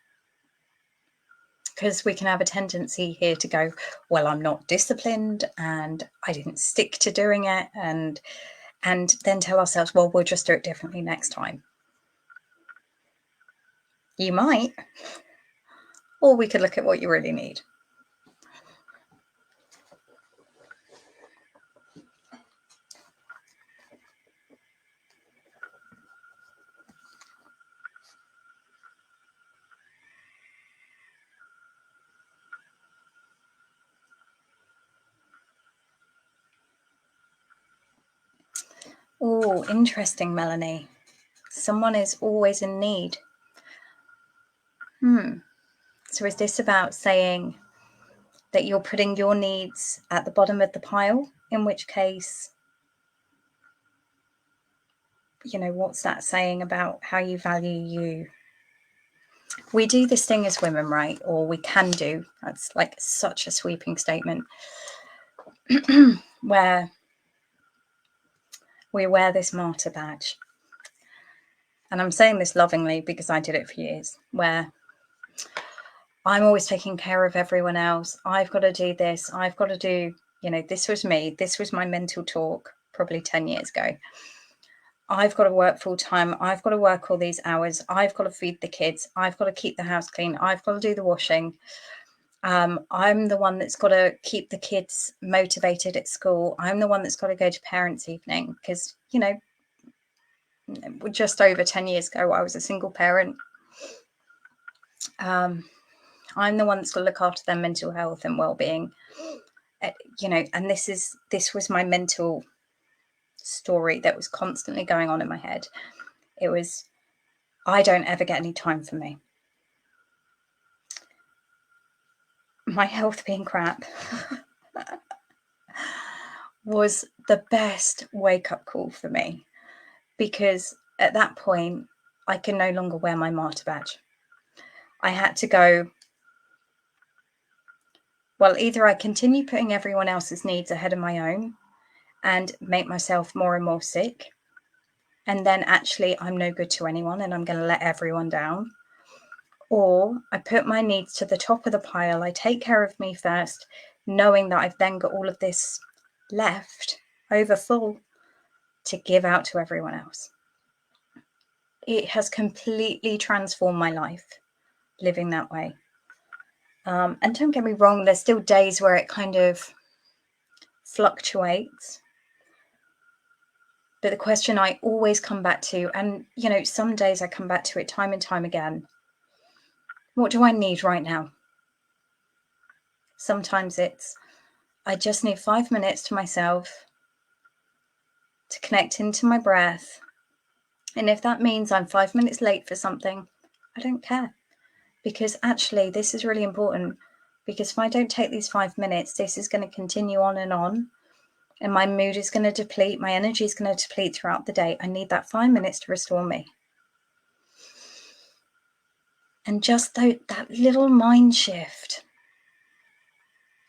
because we can have a tendency here to go, well, I'm not disciplined and I didn't stick to doing it, and then tell ourselves, well, we'll just do it differently next time. You might, or we could look at what you really need. Oh, interesting, Melanie. Someone is always in need. So is this about saying that you're putting your needs at the bottom of the pile? In which case, you know, what's that saying about how you value you? We do this thing as women, right? Or we can do. That's like such a sweeping statement. Where we wear this martyr badge. And I'm saying this lovingly because I did it for years, where I'm always taking care of everyone else. I've got to do this. I've got to do, you know, this was me. This was my mental talk probably 10 years ago. I've got to work full time. I've got to work all these hours. I've got to feed the kids. I've got to keep the house clean. I've got to do the washing. I'm the one that's got to keep the kids motivated at school. I'm the one that's got to go to parents' evening because, you know, just over 10 years ago, I was a single parent. I'm the one that's got to look after their mental health and well-being, you know, and this was my mental story that was constantly going on in my head. It was, I don't ever get any time for me. My health being crap was the best wake-up call for me, because at that point, I can no longer wear my martyr badge. I had to go, well, either I continue putting everyone else's needs ahead of my own and make myself more and more sick, and then actually I'm no good to anyone and I'm going to let everyone down, or I put my needs to the top of the pile. I take care of me first, knowing that I've then got all of this left over full to give out to everyone else. It has completely transformed my life living that way. And don't get me wrong, there's still days where it kind of fluctuates. But the question I always come back to, and you know, some days I come back to it time and time again, what do I need right now? Sometimes it's, I just need 5 minutes to myself to connect into my breath. And if that means I'm 5 minutes late for something, I don't care. Because actually, this is really important. Because if I don't take these 5 minutes, this is going to continue on. And my mood is going to deplete. My energy is going to deplete throughout the day. I need that 5 minutes to restore me. And just that little mind shift,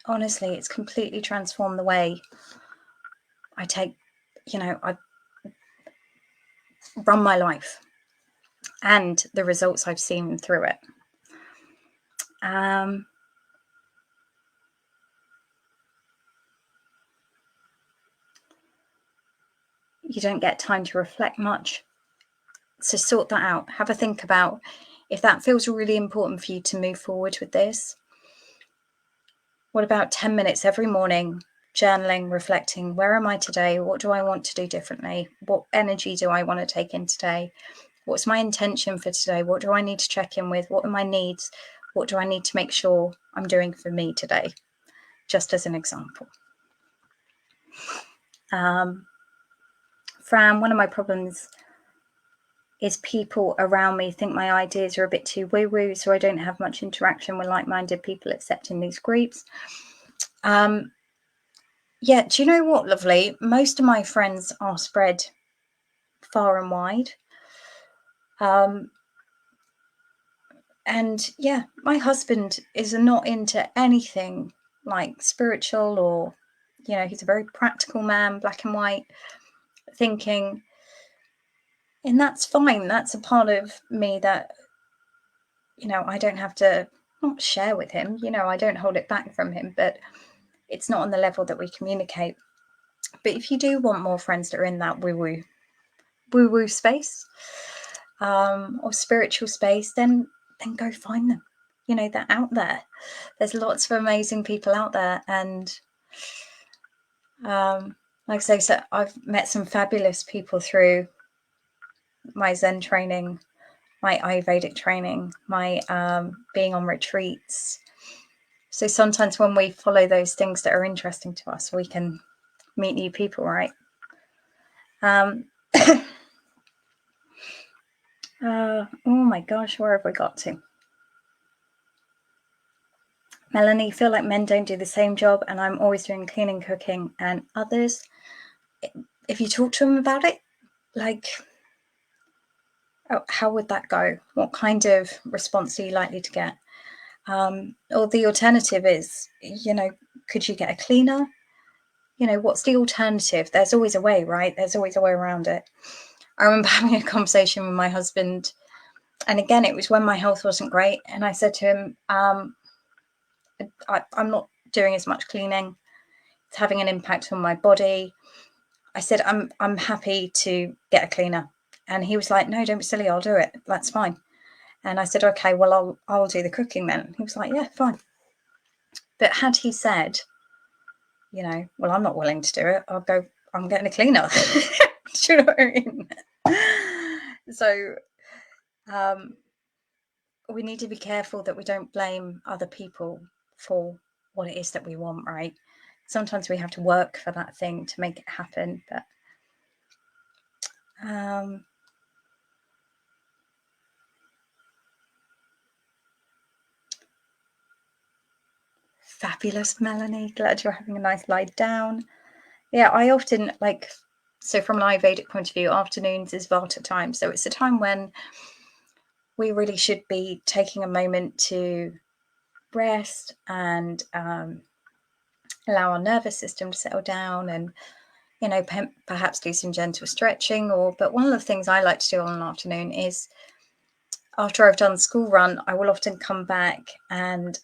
honestly, it's completely transformed the way I take, you know, I run my life and the results I've seen through it. You don't get time to reflect much. So sort that out. Have a think about if that feels really important for you to move forward with this. What about 10 minutes every morning journaling, reflecting, where am I today? What do I want to do differently? What energy do I want to take in today? What's my intention for today? What do I need to check in with? What are my needs? What do I need to make sure I'm doing for me today? Just as an example. Fran, one of my problems is people around me think my ideas are a bit too woo-woo, so I don't have much interaction with like-minded people except in these groups. Yeah, do you know what, lovely? Most of my friends are spread far and wide. And yeah, my husband is not into anything like spiritual or, you know, he's a very practical man, black and white thinking. And that's fine. That's a part of me that, you know, I don't have to not share with him. You know, I don't hold it back from him, but it's not on the level that we communicate. But if you do want more friends that are in that woo-woo space, or spiritual space, then go find them. You know, they're out there. There's lots of amazing people out there. And like I say, so I've met some fabulous people through my Zen training, my Ayurvedic training, my being on retreats. So sometimes when we follow those things that are interesting to us, we can meet new people, right? Oh my gosh, where have we got to? Melanie, feel like men don't do the same job and I'm always doing cleaning, cooking and others. If you talk to them about it, like, how would that go? What kind of response are you likely to get? Or the alternative is, you know, could you get a cleaner? You know, what's the alternative? There's always a way, right? There's always a way around it. I remember having a conversation with my husband, and again, it was when my health wasn't great. And I said to him, I'm not doing as much cleaning. It's having an impact on my body. I said, I'm happy to get a cleaner. And he was like, no, don't be silly. I'll do it. That's fine. And I said, okay, well, I'll do the cooking then. He was like, yeah, fine. But had he said, you know, well, I'm not willing to do it, I'm getting a cleaner. Do you know what I mean? So we need to be careful that we don't blame other people for what it is that we want, right? Sometimes we have to work for that thing to make it happen. But fabulous, Melanie. Glad you're having a nice lie down. Yeah, I often so from an Ayurvedic point of view, afternoons is Vata time. So it's a time when we really should be taking a moment to rest and allow our nervous system to settle down and, you know, perhaps do some gentle stretching. But one of the things I like to do on an afternoon is, after I've done the school run, I will often come back and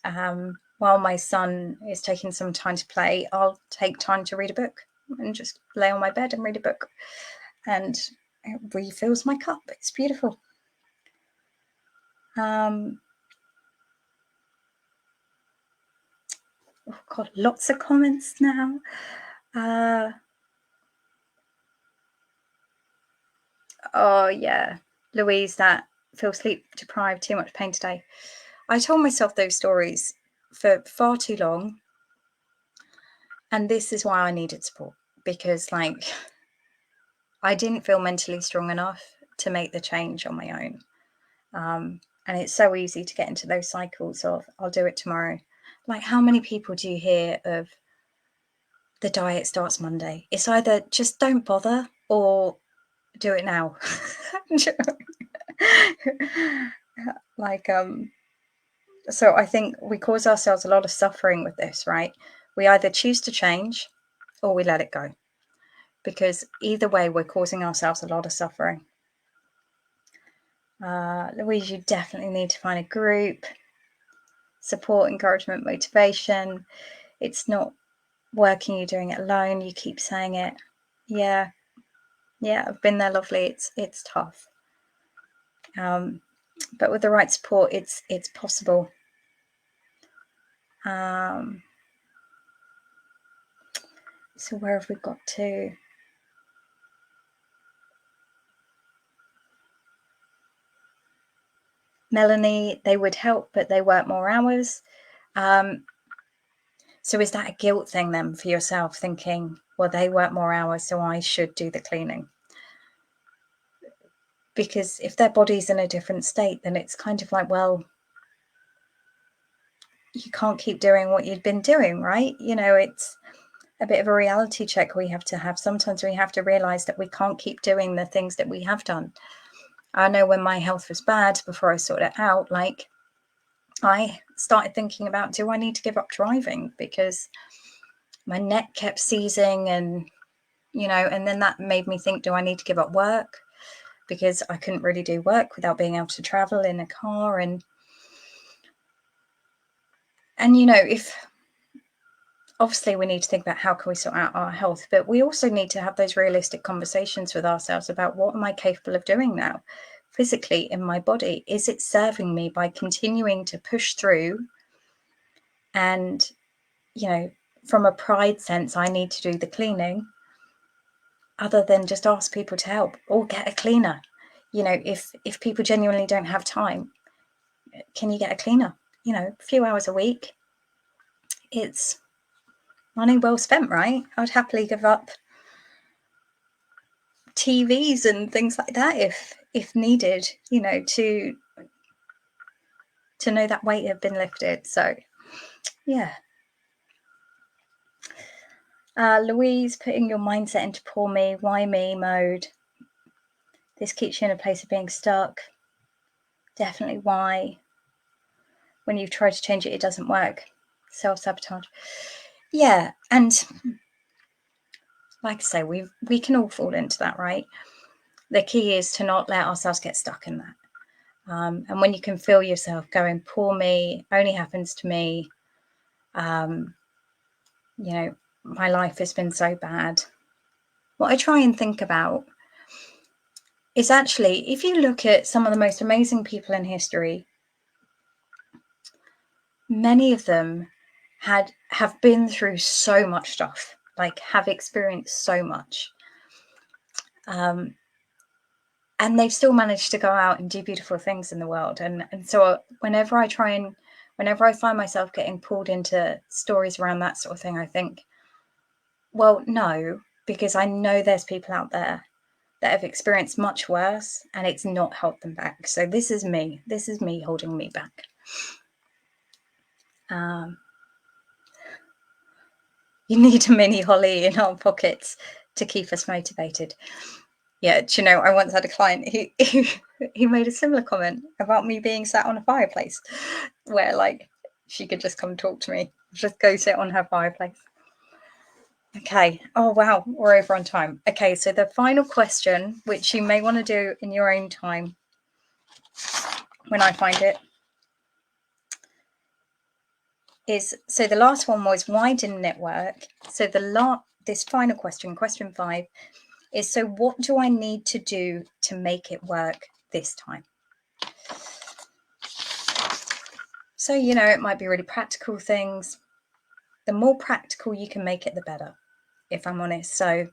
while my son is taking some time to play, I'll take time to read a book and just lay on my bed and read a book. And it refills my cup. It's beautiful. Oh God, lots of comments now. Oh yeah, Louise, that feel sleep deprived, too much pain today. I told myself those stories for far too long. And this is why I needed support, because I didn't feel mentally strong enough to make the change on my own. And it's so easy to get into those cycles of, I'll do it tomorrow. Like, how many people do you hear of the diet starts Monday? It's either just don't bother or do it now. So I think we cause ourselves a lot of suffering with this, right? We either choose to change or we let it go, because either way we're causing ourselves a lot of suffering. Louise, you definitely need to find a group, support, encouragement, motivation. It's not working, you're doing it alone. You keep saying it. Yeah, I've been there, lovely. It's tough, but with the right support, it's possible. So where have we got to? Melanie, they would help, but they work more hours. So is that a guilt thing then for yourself, thinking, well, they work more hours, so I should do the cleaning? Because if their body's in a different state, then it's kind of like, well, you can't keep doing what you'd been doing, right? You know, it's a bit of a reality check we have to have. Sometimes we have to realize that we can't keep doing the things that we have done. I know when my health was bad, before I sorted it out, like, I started thinking about, do I need to give up driving? Because my neck kept seizing, and, you know, and then that made me think, do I need to give up work? Because I couldn't really do work without being able to travel in a car. And you know, if obviously we need to think about how can we sort out our health, but we also need to have those realistic conversations with ourselves about, what am I capable of doing now physically in my body? Is it serving me by continuing to push through? And, you know, from a pride sense, I need to do the cleaning, other than just ask people to help or get a cleaner. You know, if people genuinely don't have time, can you get a cleaner? You know, a few hours a week. It's money well spent, right? I'd happily give up TVs and things like that if needed, you know, to know that weight had been lifted. So yeah. Louise, putting your mindset into poor me, why me mode. This keeps you in a place of being stuck. Definitely why. When you've tried to change it, it doesn't work. Self-sabotage. Yeah, and like I say, we can all fall into that, right? The key is to not let ourselves get stuck in that. And when you can feel yourself going, poor me, only happens to me, you know, my life has been so bad. What I try and think about is, actually, if you look at some of the most amazing people in history, many of them have been through so much stuff, like have experienced so much. And they've still managed to go out and do beautiful things in the world. And so whenever I find myself getting pulled into stories around that sort of thing, I think, well, no, because I know there's people out there that have experienced much worse and it's not held them back. So this is me holding me back. You need a mini Holly in our pockets to keep us motivated. Yeah, do you know, I once had a client who made a similar comment about me being sat on a fireplace, where, like, she could just come talk to me, just go sit on her fireplace. Okay. Oh, wow. We're over on time. Okay. So the final question, which you may want to do in your own time when I find it, is, so the last one was, why didn't it work? So this final question, question 5, is, so what do I need to do to make it work this time? So, you know, it might be really practical things. The more practical you can make it, the better, if I'm honest. So,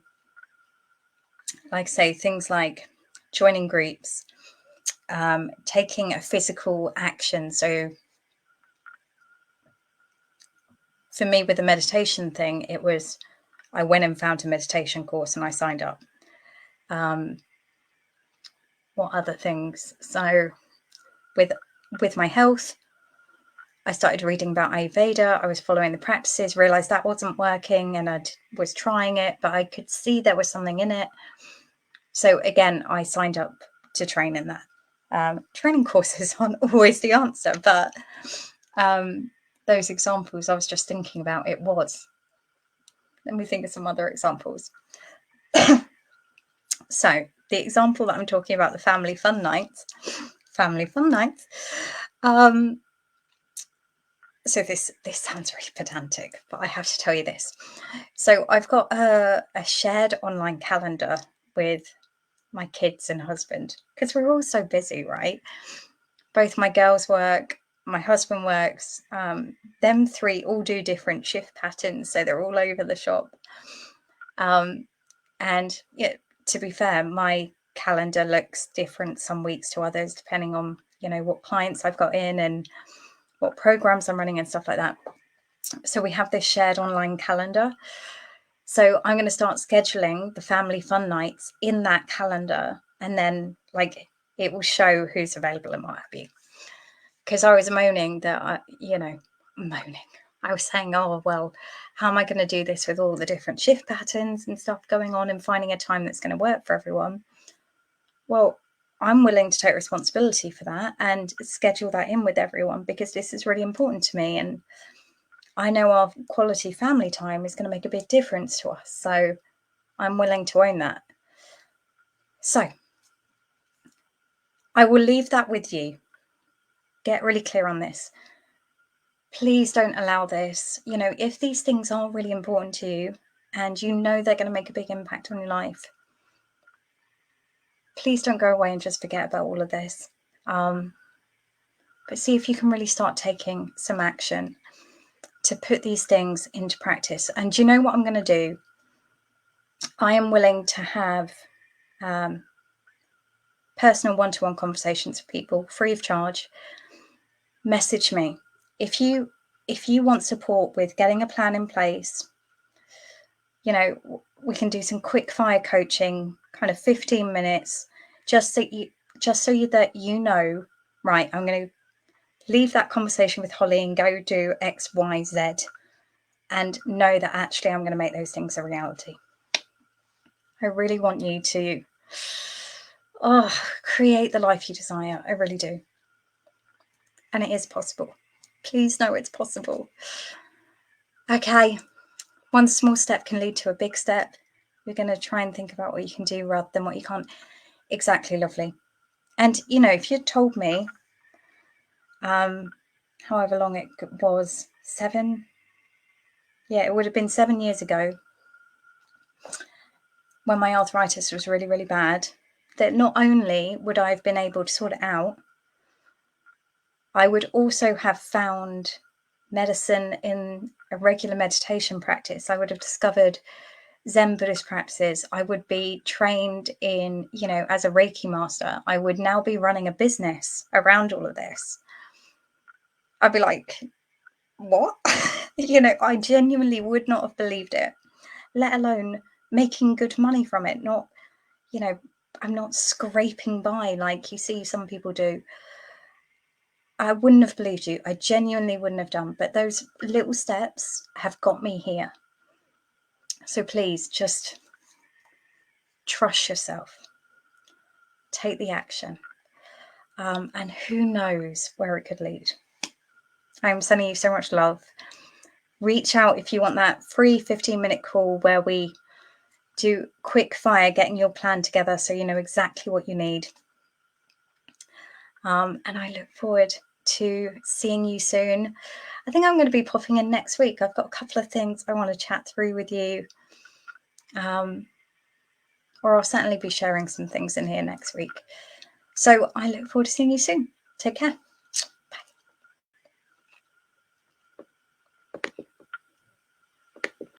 like I say, things like joining groups, taking a physical action. So for me, with the meditation thing, it was, I went and found a meditation course and I signed up. What other things? So with my health, I started reading about Ayurveda. I was following the practices, realized that wasn't working, and I was trying it, but I could see there was something in it. So again, I signed up to train in that. Training courses aren't always the answer, but those examples I was just thinking about, it was. Let me think of some other examples. So the example that I'm talking about, the family fun nights. So this sounds really pedantic, but I have to tell you this. So I've got a shared online calendar with my kids and husband, because we're all so busy, right? Both my girls work, my husband works. Them three all do different shift patterns, so they're all over the shop. And yeah, to be fair, my calendar looks different some weeks to others, depending on, you know, what clients I've got in and what programs I'm running and stuff like that. So we have this shared online calendar. So I'm going to start scheduling the family fun nights in that calendar, and then like it will show who's available and what have you. Because I was moaning that I was saying, oh, well, how am I going to do this with all the different shift patterns and stuff going on and finding a time that's going to work for everyone? Well, I'm willing to take responsibility for that and schedule that in with everyone, because this is really important to me. And I know our quality family time is going to make a big difference to us. So I'm willing to own that. So I will leave that with you. Get really clear on this. Please don't allow this. You know, if these things are really important to you and you know they're going to make a big impact on your life, please don't go away and just forget about all of this. But see if you can really start taking some action to put these things into practice. And do you know what I'm going to do? I am willing to have personal one-to-one conversations with people free of charge. Message me. If you want support with getting a plan in place, you know, we can do some quick fire coaching, kind of 15 minutes, just so that you know, right, I'm going to leave that conversation with Holly and go do X, Y, Z, and know that actually I'm going to make those things a reality. I really want you to create the life you desire. I really do. And it is possible. Please know it's possible. Okay. One small step can lead to a big step. You're going to try and think about what you can do rather than what you can't. Exactly, lovely. And, you know, if you'd told me, however long it was, it would have been 7 years ago, when my arthritis was really, really bad, that not only would I have been able to sort it out, I would also have found medicine in a regular meditation practice. I would have discovered Zen Buddhist practices. I would be trained in, you know, as a Reiki master. I would now be running a business around all of this. I'd be like, what? You know, I genuinely would not have believed it, let alone making good money from it. Not, you know, I'm not scraping by like you see some people do. I wouldn't have believed you. I genuinely wouldn't have done. But those little steps have got me here. So please just trust yourself. Take the action. And who knows where it could lead. I'm sending you so much love. Reach out if you want that free 15-minute call where we do quick fire, getting your plan together so you know exactly what you need. And I look forward to seeing you soon. I think I'm going to be popping in next week. I've got a couple of things I want to chat through with you. Or I'll certainly be sharing some things in here next week. So I look forward to seeing you soon. Take care.